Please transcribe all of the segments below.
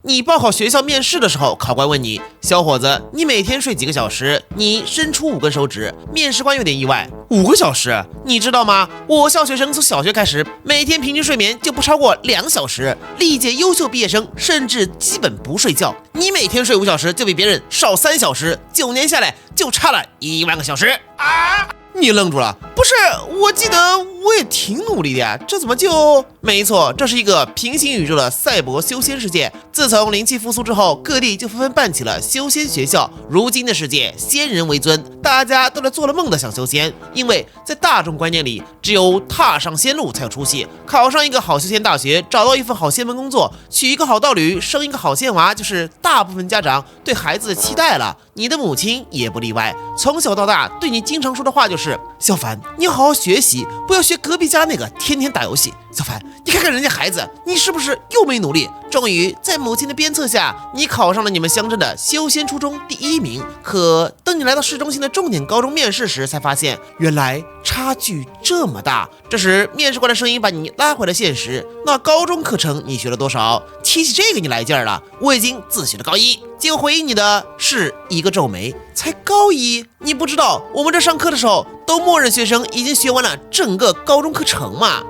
你报考学校面试的时候，考官问你，小伙子，你每天睡几个小时？你伸出5根手指，面试官有点意外，5个小时？你知道吗？我校学生从小学开始，每天平均睡眠就不超过2小时，历届优秀毕业生甚至基本不睡觉。你每天睡5小时，就比别人少3小时，9年下来就差了1万个小时啊！你愣住了，不是？我记得我也挺努力的呀，这怎么就……没错，这是一个平行宇宙的赛博修仙世界。自从灵气复苏之后，各地就纷纷办起了修仙学校。如今的世界，仙人为尊，大家都在做了梦的想修仙，因为在大众观念里，只有踏上仙路才有出息。考上一个好修仙大学，找到一份好仙门工作，娶一个好道侣，生一个好仙娃，就是大部分家长对孩子的期待了。你的母亲也不例外，从小到大对你经常说的话就是：“小凡，你要好好学习，不要学隔壁家那个天天打游戏。”小凡，你看看人家孩子，你是不是又没努力？终于在母亲的鞭策下，你考上了你们乡镇的修仙初中第1名。可等你来到市中心的重点高中面试时，才发现原来差距这么大。这时面试官的声音把你拉回了现实。那高中课程你学了多少？提起这个你来劲儿了，我已经自学了高1。结果回应你的是一个皱眉。才高1？你不知道我们这上课的时候都默认学生已经学完了整个高中课程吗？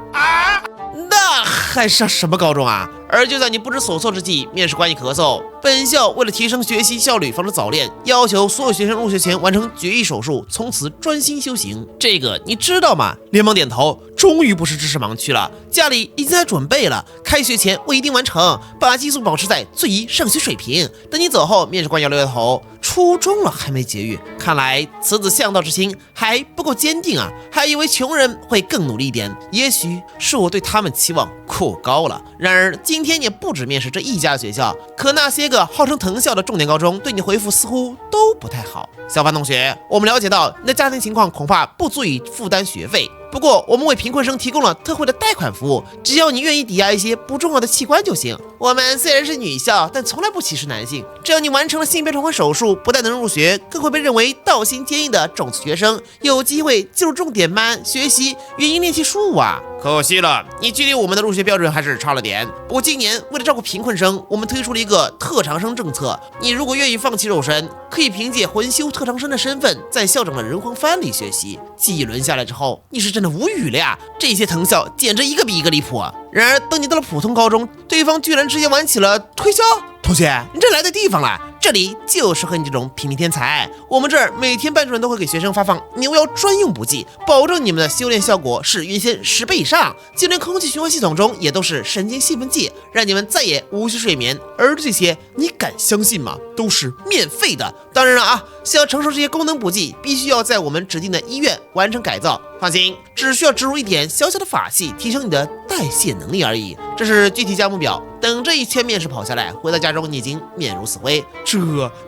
那还上什么高中啊？而就在你不知所措之际，面试官一咳嗽，本校为了提升学习效率，防止早恋，要求所有学生入学前完成绝育手术，从此专心修行。这个你知道吗？连忙点头，终于不是知识盲区了，家里已经在准备了，开学前我一定完成，把激素保持在最宜上学水平。等你走后，面试官摇了摇头，初中了还没绝育，看来此子向道之心还不够坚定啊！还以为穷人会更努力一点，也许是我对他们期望过高了。然而今天也不止面试这一家学校，可那些个号称藤校的重点高中对你回复似乎都不太好。小凡同学，我们了解到你的家庭情况恐怕不足以负担学费，不过我们为贫困生提供了特惠的贷款服务，只要你愿意抵押一些不重要的器官就行。我们虽然是女校，但从来不歧视男性，只要你完成了性别转换手术，不但能入学，更会被认为道心坚硬的种子学生，有机会进入重点班学习元音练气术啊。可惜了，你距离我们的入学标准还是差了点。不过今年为了照顾贫困生，我们推出了一个特长生政策，你如果愿意放弃肉身，可以凭借魂修特长生的身份，在校长的人皇藩里学习。记一轮下来之后，你是真的无语了呀！这些藤校简直一个比一个离谱啊！然而等你到了普通高中，对方居然直接玩起了推销。同学，你这来对地方了，这里就适合你这种平民天才。我们这儿每天班主任都会给学生发放牛妖专用补剂，保证你们的修炼效果是原先10倍以上，就连空气循环系统中也都是神经兴奋剂，让你们再也无需睡眠。而这些你敢相信吗？都是免费的。当然了啊，想要承受这些功能补剂，必须要在我们指定的医院完成改造。放心，只需要植入一点小小的法器，提升你的代谢能力而已。这是具体项目表，等这一圈面试跑下来，回到家中你已经面如死灰。这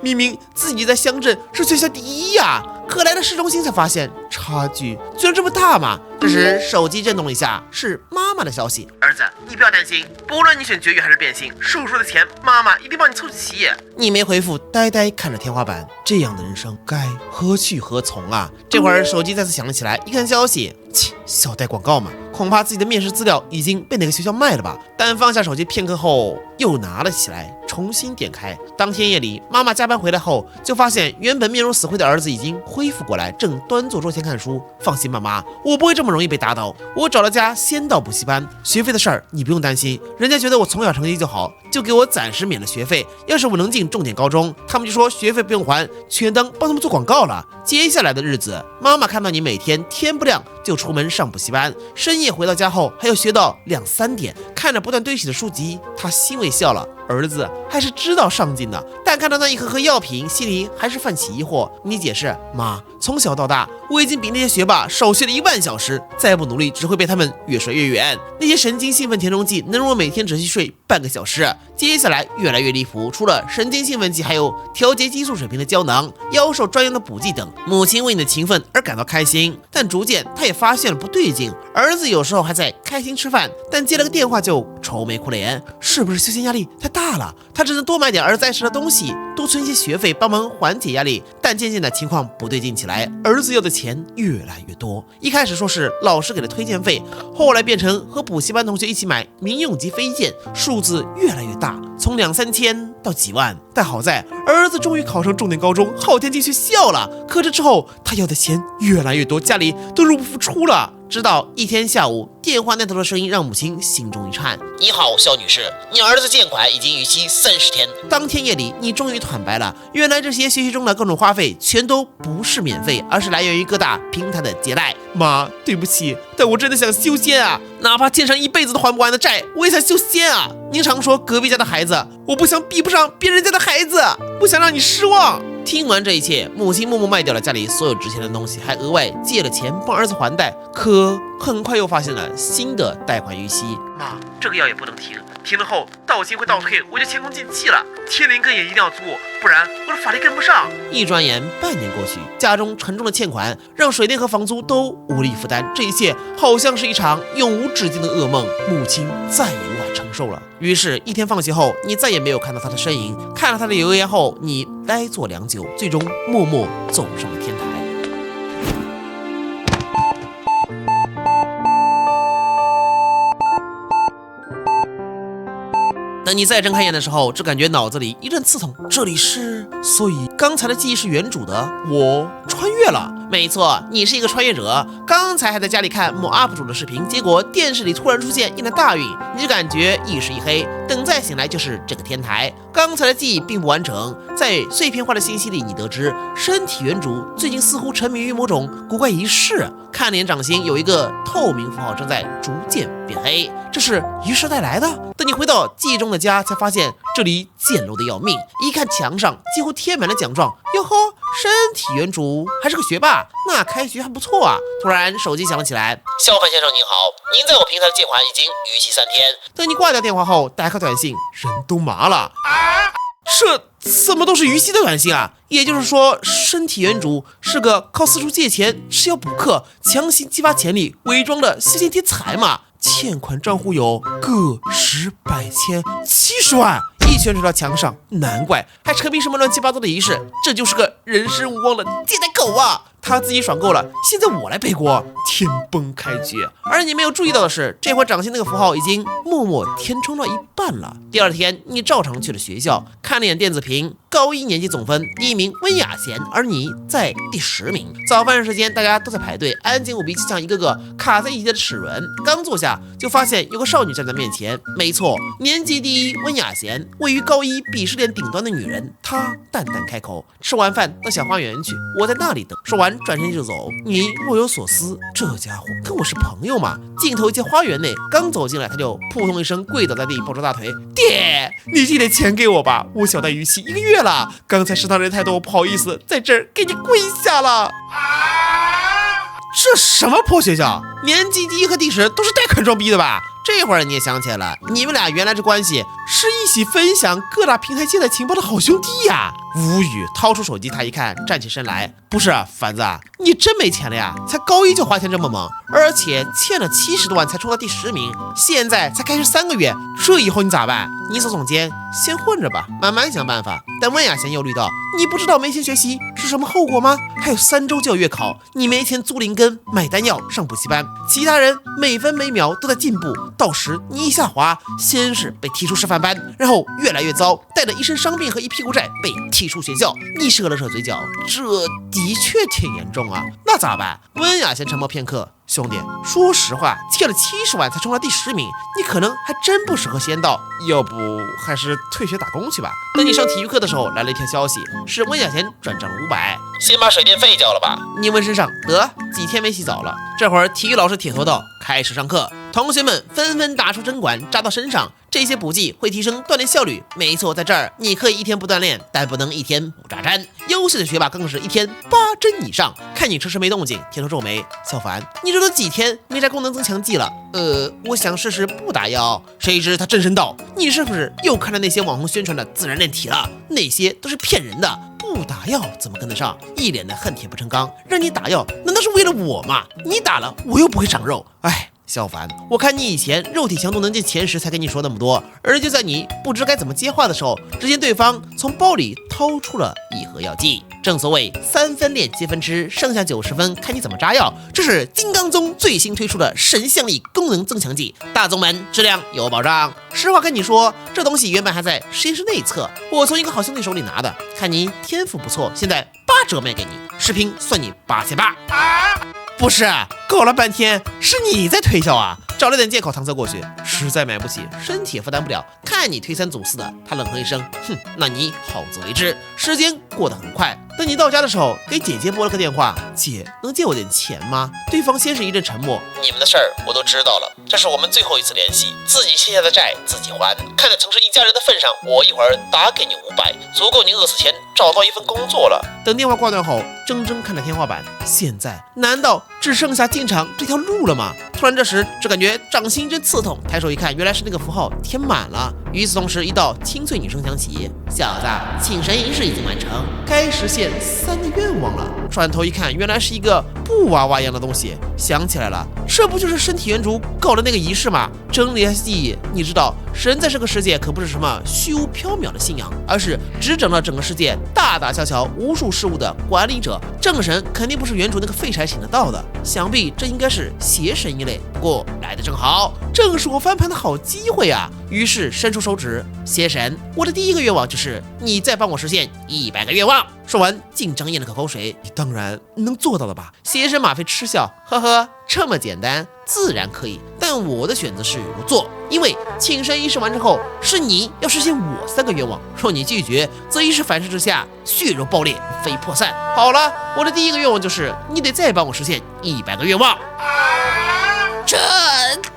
明明自己在乡镇是全校第1呀，可来了市中心才发现差距居然这么大嘛！这时手机震动了一下，是妈妈的消息：儿子，你不要担心，不论你选绝育还是变性，手术的钱妈妈一定帮你凑齐。你没回复，呆呆看着天花板，这样的人生该何去何从啊？这会儿手机再次响了起来，一看消息，切，小带广告嘛，恐怕自己的面试资料已经被哪个学校卖了吧。但放下手机片刻后，又拿了起来，重新点开。当天夜里，妈妈加班回来后，就发现原本面如死灰的儿子已经恢复过来，正端坐桌前看书。放心，妈妈，我不会这么容易被打倒。我找了家仙道补习班，学费的事儿你不用担心，人家觉得我从小成绩就好，就给我暂时免了学费。要是我能进重点高中，他们就说学费不用还，全当帮他们做广告了。接下来的日子，妈妈看到你每天天不亮就出门上补习班，深夜回到家后还要学到2、3点，看着不断堆起的书籍，她欣慰笑了。儿子还是知道上进的，但看到那一盒盒药品，心里还是泛起疑惑。你解释，妈，从小到大，我已经比那些学霸少学了1万小时，再不努力，只会被他们越甩越远。那些神经兴奋填充剂能让我每天只需睡半个小时。接下来越来越离谱，除了神经兴奋剂，还有调节激素水平的胶囊、妖兽专用的补剂等。母亲为你的勤奋而感到开心，但逐渐她也发现了不对劲。儿子有时候还在开心吃饭，但接了个电话就愁眉苦脸，是不是修仙压力太大了？他只能多买点儿子爱吃的东西，多存一些学费，帮忙缓解压力。但渐渐的情况不对劲起来，儿子要的钱越来越多。一开始说是老师给的推荐费，后来变成和补习班同学一起买民用级飞剑，数字越来越大，从2、3千到几万。但好在儿子终于考上重点高中，昊天进学校了。可这之后，他要的钱越来越多，家里都入不敷出了。直到一天下午，电话那头的声音让母亲心中一颤。你好，肖女士，你儿子借款已经逾期30天。当天夜里，你终于坦白了，原来这些学习中的各种花费全都不是免费，而是来源于各大平台的借贷。妈，对不起，但我真的想修仙啊，哪怕欠上一辈子都还不完的债，我也想修仙啊。您常说隔壁家的孩子，我不想比不上别人家的孩子，不想让你失望。听完这一切，母亲默默卖掉了家里所有值钱的东西，还额外借了钱帮儿子还贷。可很快又发现了新的贷款逾期。妈，这个药也不能停，停了后到期会倒退，我就前功尽弃了。天灵根也一定要做，不然我的法力跟不上。一转眼半年过去，家中沉重的欠款让水电和房租都无力负担，这一切好像是一场永无止境的噩梦，母亲再也无法承受了。于是，一天放学后，你再也没有看到他的身影。看了他的留言后，你呆坐良久，最终默默走上了天台。等你再睁开眼的时候，只感觉脑子里一阵刺痛。这里是……所以刚才的记忆是原主的，我穿越了。没错，你是一个穿越者。刚才还在家里看某 UP 主的视频，结果电视里突然出现一轮大运，你就感觉一时一黑。等再醒来，就是这个天台。刚才的记忆并不完整，在碎片化的信息里，你得知身体原主最近似乎沉迷于某种古怪仪式，看脸掌心有一个透明符号正在逐渐变黑，这是仪式带来的。等你回到记忆中的家，才发现这里简陋的要命。一看墙上几乎贴满了奖状，哟呵，身体原主还是个学霸，那开学还不错啊。突然手机响了起来，肖凡先生您好，您在我平台的借款已经逾期3天。等你挂掉电话后，打开短信，人都麻了。这怎么都是逾期的短信啊？也就是说，身体原主是个靠四处借钱、吃药补课、强行激发潜力、伪装的修仙天才嘛？欠款账户有个10、100、千70万，一拳捶到墙上，难怪还扯逼什么乱七八糟的仪式，这就是个人生无望的借贷狗啊！他自己爽够了，现在我来背锅，天崩开局。而你没有注意到的是，这会掌心那个符号已经默默填充到一半了。第二天，你照常去了学校，看了眼电子屏，高一年级总分第1名温雅贤，而你在第10名。早饭时间，大家都在排队，安静无比，就像一个个卡在一起的齿轮。刚坐下，就发现有个少女站在面前。没错，年级第1温雅贤，位于高一鄙视链顶端的女人。她淡淡开口：“吃完饭到小花园去，我在那里等。”说完转身就走。你若有所思，这家伙跟我是朋友嘛？镜头一进花园内，刚走进来，他就扑通一声跪倒在地，抱着大腿：“爹，你借点钱给我吧，我小贷逾期1个月了。刚才食堂人太多，不好意思，在这儿给你跪下了。”这什么破学校？年级第1和第10都是贷款装逼的吧？这会儿你也想起来了，你们俩原来这关系是一起分享各大平台借贷情报的好兄弟呀！无语，掏出手机，他一看，站起身来：“不是凡子，你真没钱了呀？才高一就花钱这么猛，而且欠了70多万才冲到第10名，现在才开学3个月，这以后你咋办？”你所总监，先混着吧，慢慢想办法。但温雅贤又虑到，你不知道没钱学习是什么后果吗？还有3周就要月考，你没钱租灵根、买丹药、上补习班，其他人每分每秒都在进步，到时你一下滑，先是被踢出师范班，然后越来越糟，带着一身伤病和一屁股债被踢出学校。你扯了扯嘴角，这的确挺严重啊，那咋办？温雅贤沉默片刻，兄弟，说实话，欠了70万才冲到第10名，你可能还真不适合仙道，要不还是退学打工去吧。等你上体育课的时候，来了一条消息，是温雅贤转账了500，先把水电费交了吧。你问身上，得几天没洗澡了。这会儿体育老师铁头道开始上课，同学们纷纷打出针管扎到身上，这些补剂会提升锻炼效率。没错，在这儿你可以1天不锻炼，但不能1天不扎针。优秀的学霸更是1天8针以上。看你迟迟没动静，铁头皱眉：“小凡，你这都几天没摘功能增强剂了？”我想试试不打药。谁知他震声道：“你是不是又看了那些网红宣传的自然炼体了？那些都是骗人的。不打药怎么跟得上？一脸的恨铁不成钢，让你打药难道是为了我吗？你打了我又不会长肉。哎，小凡，我看你以前肉体强度能进前10才跟你说那么多，而就在你不知该怎么接话的时候，只见对方从包里掏出了一盒药剂。正所谓3分练7分吃，剩下90分看你怎么扎药。这是金刚宗最新推出的神象力功能增强剂，大宗们质量有保障。实话跟你说，这东西原本还在实验室内测，我从一个好兄弟手里拿的，看你天赋不错，现在8折卖给你，视频算你8800。不是，搞了半天是你在推销啊！找了点借口搪塞过去，实在买不起，身体也负担不了。看你推3阻4的，他冷哼一声，哼，那你好自为之。时间过得很快，等你到家的时候，给姐姐拨了个电话，姐，能借我点钱吗？对方先是一阵沉默，你们的事儿我都知道了，这是我们最后一次联系，自己欠下的债自己还。看在城市一家人的份上，我一会儿打给你500，足够你饿死前找到一份工作了。等电话挂断后，怔怔看着天花板，现在难道只剩下进场这条路了吗？突然这时只感觉掌心一阵刺痛，抬手一看，原来是那个符号填满了。与此同时，一道清脆女声响起：小子，请神仪式已经完成，该实现3个愿望了。转头一看，原来是一个布娃娃一样的东西。想起来了，这不就是身体原主搞的那个仪式吗？整理一下记忆，你知道神在这个世界可不是什么虚无缥缈的信仰，而是执掌了整个世界大大小小无数事物的管理者。正神肯定不是原主那个废柴请得到的，想必这应该是邪神一类。不过来得正好，正是我翻盘的好机会啊！于是伸出手指，邪神，我的第一个愿望就是你再帮我实现100个愿望。说完，竟张咽了口口水。你当然能做到的吧？邪神马飞嗤笑，呵呵，这么简单，自然可以。但我的选择是不做，因为请神仪式完成后，是你要实现我3个愿望。若你拒绝，则一时反噬之下，血肉爆裂，非破散。好了，我的第一个愿望就是你得再帮我实现100个愿望。这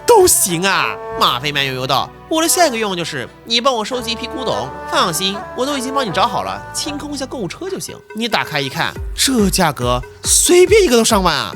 都行啊！马飞慢悠悠道：“我的下一个愿望就是你帮我收集一批古董。放心，我都已经帮你找好了，清空一下购物车就行。你打开一看，这价格随便一个都上万啊！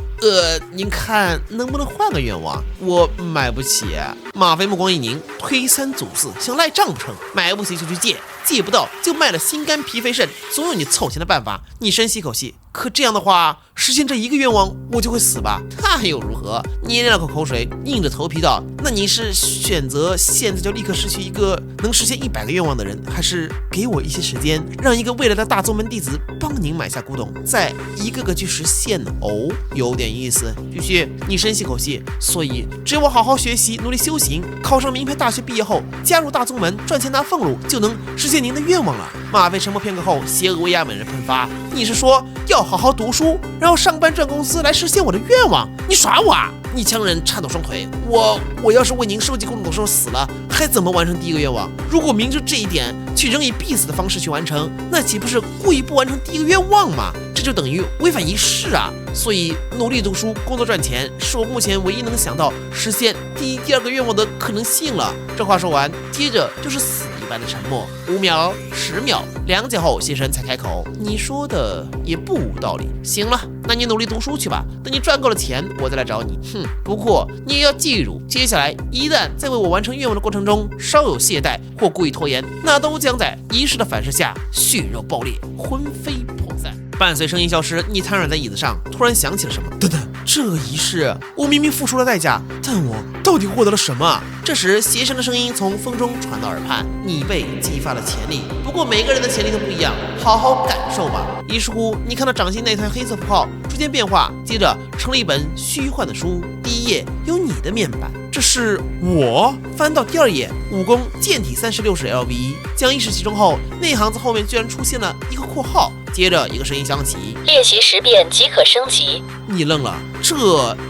您看能不能换个愿望？我买不起。”马飞目光一凝，推3阻4，想赖账不成？买不起就去借，借不到就卖了心肝脾肺肾，总有你凑钱的办法。你深吸口气，可这样的话，实现这一个愿望，我就会死吧？那又如何？捏了口口水，硬着头皮道：“那你是选择现在就立刻失去一个能实现100个愿望的人，还是给我一些时间，让一个未来的大宗门弟子帮您买下古董，再一个个去实现呢？”哦，有点意思。继续，你深吸口气。所以，只有我好好学习，努力修行，考上名牌大学，毕业后加入大宗门，赚钱拿俸禄，就能实现您的愿望了。马飞沉默片刻后，邪恶威压猛然喷发：“你是说要好好读书，然后上班赚工资来实现我的愿望？你耍我啊！”你强忍颤抖双腿，我要是为您收集古董的时候死了，还怎么完成第一个愿望？如果明知这一点，却仍以必死的方式去完成，那岂不是故意不完成第一个愿望吗？这就等于违反仪式啊！所以努力读书、工作赚钱，是我目前唯一能想到实现第一、第2个愿望的可能性了。这话说完，接着就是死一般的沉默，5秒、10秒，良久后，邪神才开口：“你说的也不无道理。行了，那你努力读书去吧，等你赚够了钱，我再来找你。哼，不过你也要记住，接下来一旦在为我完成愿望的过程中稍有懈怠或故意拖延，那都将在仪式的反噬下血肉爆裂，魂飞魄散。”伴随声音消失，你瘫软在椅子上，突然想起了什么。等等，这仪式我明明付出了代价，但我到底获得了什么？这时，邪神的声音从风中传到耳畔：“你被激发了潜力，不过每个人的潜力都不一样，好好感受吧。”于是乎，你看到掌心那团黑色符号逐渐变化，接着成了一本虚幻的书，第1页有你的面板。这是我翻到第2页，武功剑体36式 LV1，将意识集中后，那行字后面居然出现了一个括号，接着一个声音响起：“练习10遍即可升级。”你愣了，这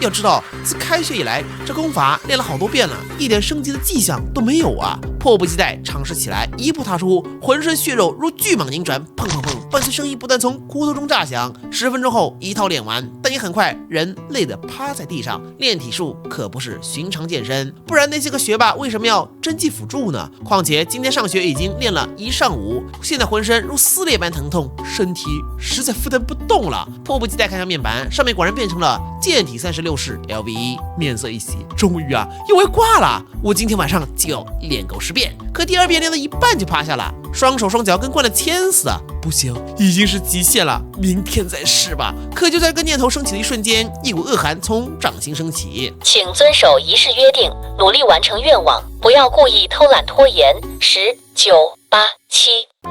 要知道，自开学以来，这功法练了好多遍了，一点升级的迹象都没有啊！迫不及待尝试起来，一步踏出，浑身血肉如巨蟒拧转，砰砰砰，伴随声音不断从骨头中炸响。10分钟后，一套练完，但也很快人累得趴在地上。练体术可不是寻常健身，不然那些个学霸为什么要真气辅助呢？况且今天上学已经练了1上午，现在浑身如撕裂般疼痛，身体实在负担不动了。迫不及待看向面板，上面果然变成了剑体36式 LV1，面色一喜，终于啊，又会挂了！我今天晚上就要练够10遍。可第2遍练到一半就趴下了，双手双脚跟灌了铅似的。不行，已经是极限了，明天再试吧。可就在这个念头升起的一瞬间，一股恶寒从掌心升起。请遵守仪式约定，努力完成愿望，不要故意偷懒拖延。10、9、8、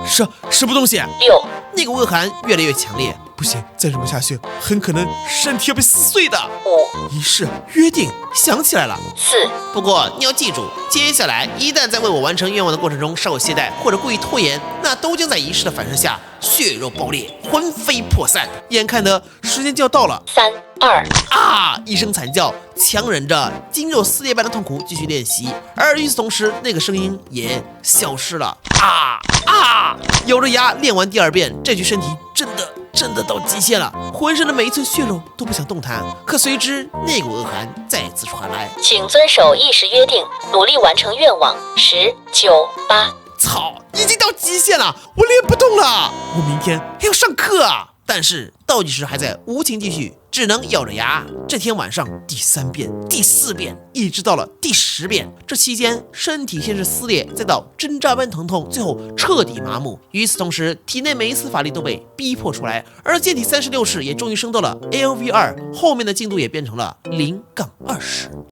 7、什么东西？ 6。那股恶寒越来越强烈，不行，再这么下去，很可能身体要被撕碎的。5、仪式约定想起来了。4。不过你要记住，接下来一旦在为我完成愿望的过程中稍有懈怠或者故意拖延，那都将在仪式的反射下血肉爆裂，魂飞魄散。眼看的时间就要到了3、2。啊！一声惨叫，强忍着筋肉撕裂般的痛苦继续练习，而与此同时，那个声音也消失了。咬着牙练完第2遍，这具身体真的到极限了，浑身的每一寸血肉都不想动弹。可随之那股恶寒再次传来。请遵守意识约定，努力完成愿望。10、9、8。操，已经到极限了，我练不动了，我明天还要上课啊！但是倒计时还在无情继续，只能咬着牙。这天晚上第3遍、第4遍，一直到了第10遍。这期间，身体先是撕裂，再到针扎般疼痛，最后彻底麻木。与此同时，体内每一丝法力都被逼迫出来，而剑体36式也终于升到了 LV2，后面的进度也变成了0-20。